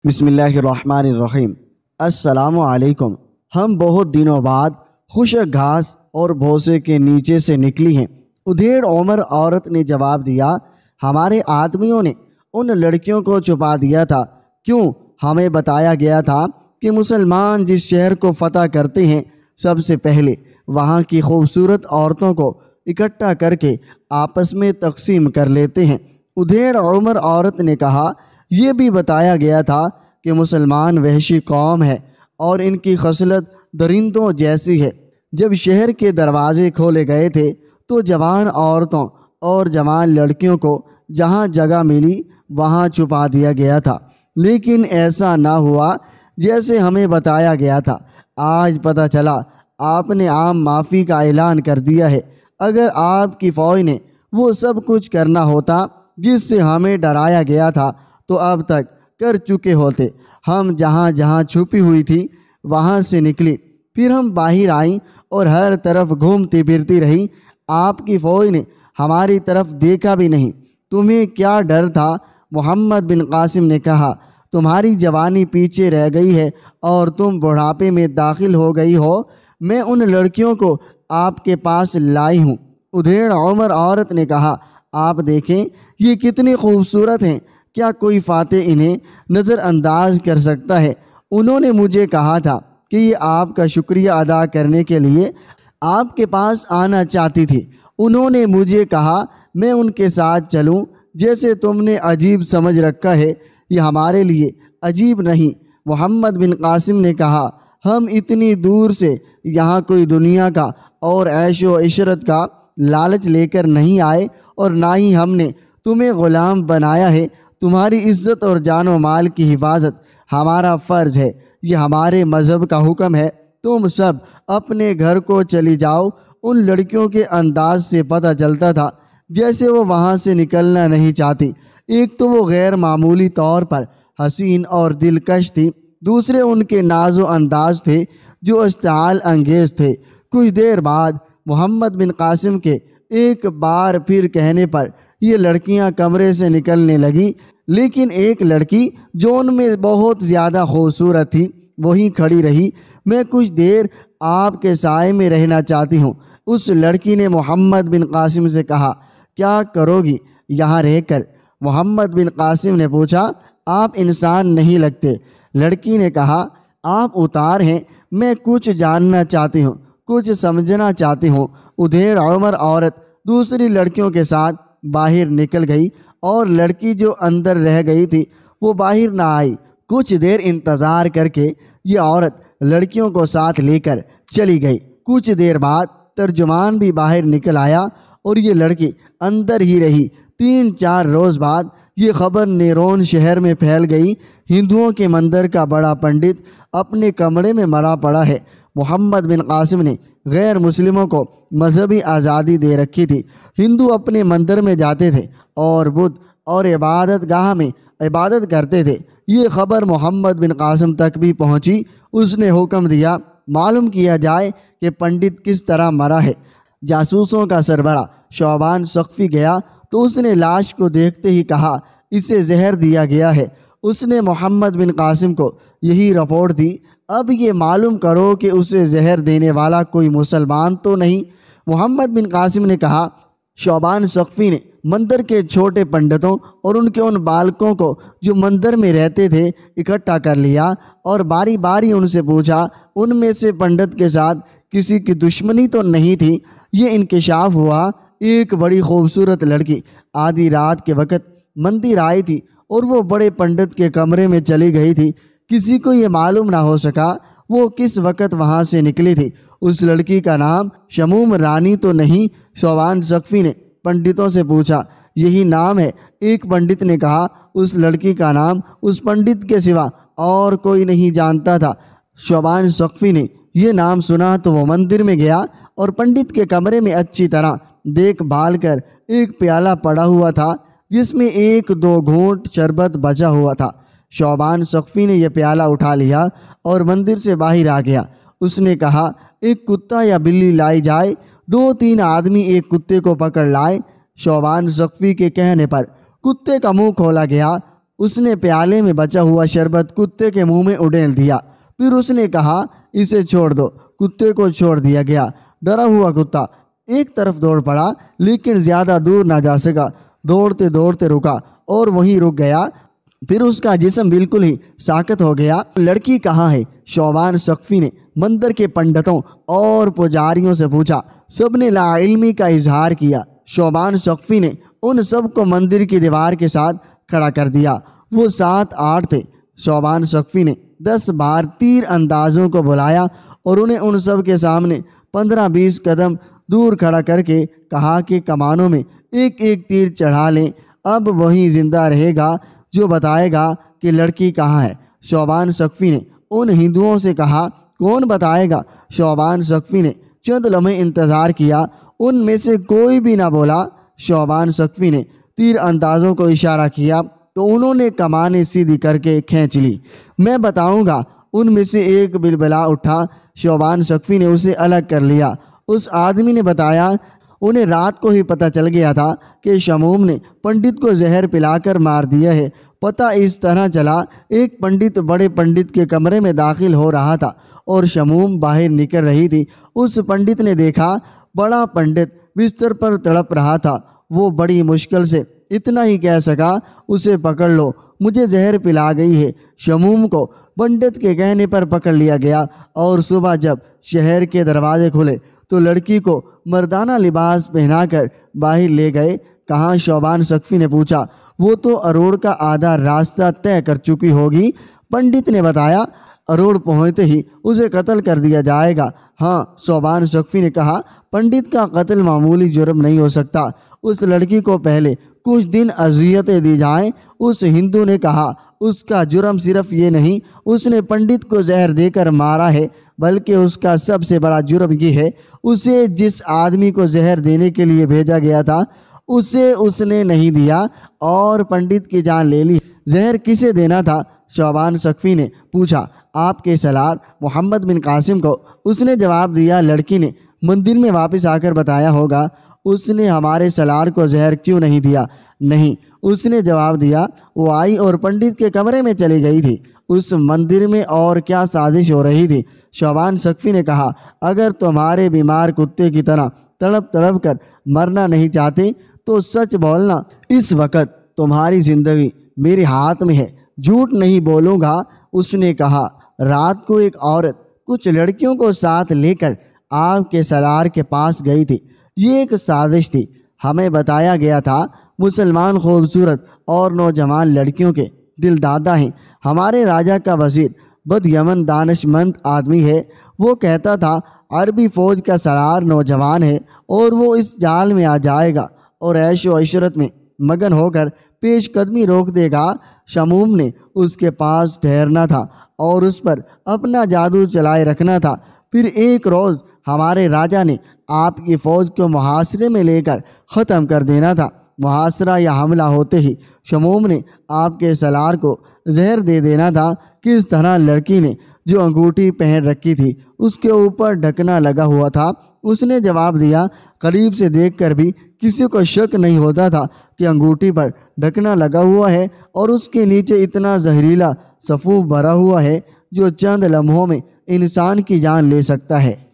بسم اللہ الرحمن الرحیم۔ السلام علیکم۔ ہم بہت دنوں بعد خشک گھاس اور بھوسے کے نیچے سے نکلی ہیں۔ ادھیڑ عمر عورت نے جواب دیا، ہمارے آدمیوں نے ان لڑکیوں کو چھپا دیا تھا۔ کیوں؟ ہمیں بتایا گیا تھا کہ مسلمان جس شہر کو فتح کرتے ہیں سب سے پہلے وہاں کی خوبصورت عورتوں کو اکٹھا کر کے آپس میں تقسیم کر لیتے ہیں۔ ادھیڑ عمر عورت نے کہا، یہ بھی بتایا گیا تھا کہ مسلمان وحشی قوم ہے اور ان کی خصلت درندوں جیسی ہے۔ جب شہر کے دروازے کھولے گئے تھے تو جوان عورتوں اور جوان لڑکیوں کو جہاں جگہ ملی وہاں چھپا دیا گیا تھا، لیکن ایسا نہ ہوا جیسے ہمیں بتایا گیا تھا۔ آج پتہ چلا آپ نے عام معافی کا اعلان کر دیا ہے۔ اگر آپ کی فوج نے وہ سب کچھ کرنا ہوتا جس سے ہمیں ڈرایا گیا تھا تو اب تک کر چکے ہوتے۔ ہم جہاں جہاں چھپی ہوئی تھی وہاں سے نکلی، پھر ہم باہر آئیں اور ہر طرف گھومتی پھرتی رہی۔ آپ کی فوج نے ہماری طرف دیکھا بھی نہیں۔ تمہیں کیا ڈر تھا؟ محمد بن قاسم نے کہا، تمہاری جوانی پیچھے رہ گئی ہے اور تم بڑھاپے میں داخل ہو گئی ہو۔ میں ان لڑکیوں کو آپ کے پاس لائی ہوں۔ ادھیڑ عمر عورت نے کہا، آپ دیکھیں یہ کتنی خوبصورت ہیں، کیا کوئی فاتح انہیں نظر انداز کر سکتا ہے؟ انہوں نے مجھے کہا تھا کہ یہ آپ کا شکریہ ادا کرنے کے لیے آپ کے پاس آنا چاہتی تھی۔ انہوں نے مجھے کہا میں ان کے ساتھ چلوں۔ جیسے تم نے عجیب سمجھ رکھا ہے، یہ ہمارے لیے عجیب نہیں۔ محمد بن قاسم نے کہا، ہم اتنی دور سے یہاں کوئی دنیا کا اور عیش و عشرت کا لالچ لے کر نہیں آئے، اور نہ ہی ہم نے تمہیں غلام بنایا ہے۔ تمہاری عزت اور جان و مال کی حفاظت ہمارا فرض ہے، یہ ہمارے مذہب کا حکم ہے۔ تم سب اپنے گھر کو چلی جاؤ۔ ان لڑکیوں کے انداز سے پتہ چلتا تھا جیسے وہ وہاں سے نکلنا نہیں چاہتی۔ ایک تو وہ غیر معمولی طور پر حسین اور دلکش تھی، دوسرے ان کے ناز و انداز تھے جو اشتعال انگیز تھے۔ کچھ دیر بعد محمد بن قاسم کے ایک بار پھر کہنے پر یہ لڑکیاں کمرے سے نکلنے لگیں، لیکن ایک لڑکی جو ان میں بہت زیادہ خوبصورت تھی وہیں کھڑی رہی۔ میں کچھ دیر آپ کے سائے میں رہنا چاہتی ہوں۔ اس لڑکی نے محمد بن قاسم سے کہا، کیا کرو گی یہاں رہ کر؟ محمد بن قاسم نے پوچھا، آپ انسان نہیں لگتے۔ لڑکی نے کہا، آپ اتار ہیں، میں کچھ جاننا چاہتی ہوں، کچھ سمجھنا چاہتی ہوں۔ ادھیڑ عمر عورت دوسری لڑکیوں کے ساتھ باہر نکل گئی اور لڑکی جو اندر رہ گئی تھی وہ باہر نہ آئی۔ کچھ دیر انتظار کر کے یہ عورت لڑکیوں کو ساتھ لے کر چلی گئی۔ کچھ دیر بعد ترجمان بھی باہر نکل آیا اور یہ لڑکی اندر ہی رہی۔ 3-4 روز بعد یہ خبر نیرون شہر میں پھیل گئی، ہندوؤں کے مندر کا بڑا پنڈت اپنے کمرے میں مرا پڑا ہے۔ محمد بن قاسم نے غیر مسلموں کو مذہبی آزادی دے رکھی تھی۔ ہندو اپنے مندر میں جاتے تھے اور بدھ اور عبادت گاہ میں عبادت کرتے تھے۔ یہ خبر محمد بن قاسم تک بھی پہنچی۔ اس نے حکم دیا، معلوم کیا جائے کہ پنڈت کس طرح مرا ہے۔ جاسوسوں کا سربراہ شعبان ثقفی گیا تو اس نے لاش کو دیکھتے ہی کہا، اسے زہر دیا گیا ہے۔ اس نے محمد بن قاسم کو یہی رپورٹ دی، اب یہ معلوم کرو کہ اسے زہر دینے والا کوئی مسلمان تو نہیں۔ محمد بن قاسم نے کہا، شعبان ثقفی نے مندر کے چھوٹے پنڈتوں اور ان کے ان بالکوں کو جو مندر میں رہتے تھے اکٹھا کر لیا اور باری باری ان سے پوچھا، ان میں سے پنڈت کے ساتھ کسی کی دشمنی تو نہیں تھی؟ یہ انکشاف ہوا، ایک بڑی خوبصورت لڑکی آدھی رات کے وقت مندر آئی تھی اور وہ بڑے پنڈت کے کمرے میں چلی گئی تھی۔ کسی کو یہ معلوم نہ ہو سکا وہ کس وقت وہاں سے نکلی تھی۔ اس لڑکی کا نام شموم رانی تو نہیں؟ شعبان ثقفی نے پنڈتوں سے پوچھا۔ یہی نام ہے، ایک پنڈت نے کہا۔ اس لڑکی کا نام اس پنڈت کے سوا اور کوئی نہیں جانتا تھا۔ شعبان ثقفی نے یہ نام سنا تو وہ مندر میں گیا اور پنڈت کے کمرے میں اچھی طرح دیکھ بھال کر ایک پیالہ پڑا ہوا تھا جس میں 1-2 گھونٹ شربت بچا ہوا تھا۔ شعبان ثقفی نے یہ پیالہ اٹھا لیا اور مندر سے باہر آ گیا۔ اس نے کہا، ایک کتا یا بلی لائی جائے۔ 2-3 آدمی ایک کتے کو پکڑ لائے۔ شعبان ثقفی کے کہنے پر کتے کا منہ کھولا گیا اس نے پیالے میں بچا ہوا شربت کتے کے منہ میں اڈیل دیا۔ پھر اس نے کہا اسے چھوڑ دو۔ کتے کو چھوڑ دیا گیا۔ ڈرا ہوا کتا ایک طرف دوڑ پڑا لیکن زیادہ دور نہ جا سکا۔ دوڑتے دوڑتے رکا اور وہیں رک گیا۔ پھر اس کا جسم بالکل ہی ساکت ہو گیا۔ لڑکی کہاں ہے؟ شعبان ثقفی نے مندر کے پنڈتوں اور پجاریوں سے پوچھا۔ سب نے لا علمی کا اظہار کیا۔ شعبان ثقفی نے ان سب کو مندر کی دیوار کے ساتھ کھڑا کر دیا۔ وہ 7-8 تھے۔ شعبان ثقفی نے 10 بار تیر اندازوں کو بلایا اور انہیں ان سب کے سامنے 15-20 قدم دور کھڑا کر کے کہا کہ کمانوں میں ایک ایک تیر چڑھا لیں۔ اب وہی زندہ رہے گا جو بتائے گا کہ لڑکی کہاں ہے۔ شعبان ثقفی نے ان ہندوؤں سے کہا کون بتائے گا؟ شعبان ثقفی نے چند لمحے انتظار کیا۔ ان میں سے کوئی بھی نہ بولا۔ شعبان ثقفی نے تیر اندازوں کو اشارہ کیا تو انہوں نے کمانیں سیدھی کر کے کھینچ لی۔ میں بتاؤں گا۔ ان میں سے ایک بلبلا اٹھا۔ شعبان ثقفی نے اسے الگ کر لیا۔ اس آدمی نے بتایا انہیں رات کو ہی پتہ چل گیا تھا کہ شموم نے پنڈت کو زہر پلا کر مار دیا ہے۔ پتہ اس طرح چلا، ایک پنڈت بڑے پنڈت کے کمرے میں داخل ہو رہا تھا اور شموم باہر نکل رہی تھی۔ اس پنڈت نے دیکھا بڑا پنڈت بستر پر تڑپ رہا تھا۔ وہ بڑی مشکل سے اتنا ہی کہہ سکا اسے پکڑ لو، مجھے زہر پلا گئی ہے۔ شموم کو پنڈت کے کہنے پر پکڑ لیا گیا اور صبح جب شہر کے دروازے کھلے تو لڑکی کو مردانہ لباس پہنا کر باہر لے گئے۔ کہاں؟ شعبان ثقفی نے پوچھا۔ وہ تو اروڑ کا آدھا راستہ طے کر چکی ہوگی۔ پنڈت نے بتایا اروڑ پہنچتے ہی اسے قتل کر دیا جائے گا۔ ہاں، شعبان ثقفی نے کہا پنڈت کا قتل معمولی جرم نہیں ہو سکتا۔ اس لڑکی کو پہلے کچھ دن اذیتیں دی جائیں۔ اس ہندو نے کہا اس کا جرم صرف یہ نہیں اس نے پنڈت کو زہر دے کر مارا ہے، بلکہ اس کا سب سے بڑا جرم یہ ہے اسے جس آدمی کو زہر دینے کے لیے بھیجا گیا تھا اسے اس نے نہیں دیا اور پنڈت کی جان لے لی۔ زہر کسے دینا تھا؟ شعبان ثقفی نے پوچھا۔ آپ کے سالار محمد بن قاسم کو۔ اس نے جواب دیا۔ لڑکی نے مندر میں واپس آ کر بتایا ہوگا اس نے ہمارے سالار کو زہر کیوں نہیں دیا؟ نہیں، اس نے جواب دیا وہ آئی اور پنڈت کے کمرے میں چلی گئی تھی۔ اس مندر میں اور کیا سازش ہو رہی تھی؟ شعبان ثقفی نے کہا اگر تمہارے بیمار کتے کی طرح تڑپ تڑپ کر مرنا نہیں چاہتے تو سچ بولنا۔ اس وقت تمہاری زندگی میرے ہاتھ میں ہے، جھوٹ نہیں بولوں گا۔ اس نے کہا رات کو ایک عورت کچھ لڑکیوں کو ساتھ لے کر آپ کے سالار کے پاس گئی تھی۔ یہ ایک سازش تھی۔ ہمیں بتایا گیا تھا مسلمان خوبصورت اور نوجوان لڑکیوں کے دل دادا ہیں۔ ہمارے راجہ کا وزیر بد یمن دانش مند آدمی ہے۔ وہ کہتا تھا عربی فوج کا سالار نوجوان ہے اور وہ اس جال میں آ جائے گا اور عیش و عشرت میں مگن ہو کر پیش قدمی روک دے گا۔ شموم نے اس کے پاس ٹھہرنا تھا اور اس پر اپنا جادو چلائے رکھنا تھا۔ پھر ایک روز ہمارے راجہ نے آپ کی فوج کو محاصرے میں لے کر ختم کر دینا تھا۔ محاصرہ یا حملہ ہوتے ہی شموم نے آپ کے سالار کو زہر دے دینا تھا۔ کس طرح؟ لڑکی نے جو انگوٹھی پہن رکھی تھی اس کے اوپر ڈھکنا لگا ہوا تھا۔ اس نے جواب دیا قریب سے دیکھ کر بھی کسی کو شک نہیں ہوتا تھا کہ انگوٹھی پر ڈھکنا لگا ہوا ہے اور اس کے نیچے اتنا زہریلا سفوف بھرا ہوا ہے جو چند لمحوں میں انسان کی جان لے سکتا ہے۔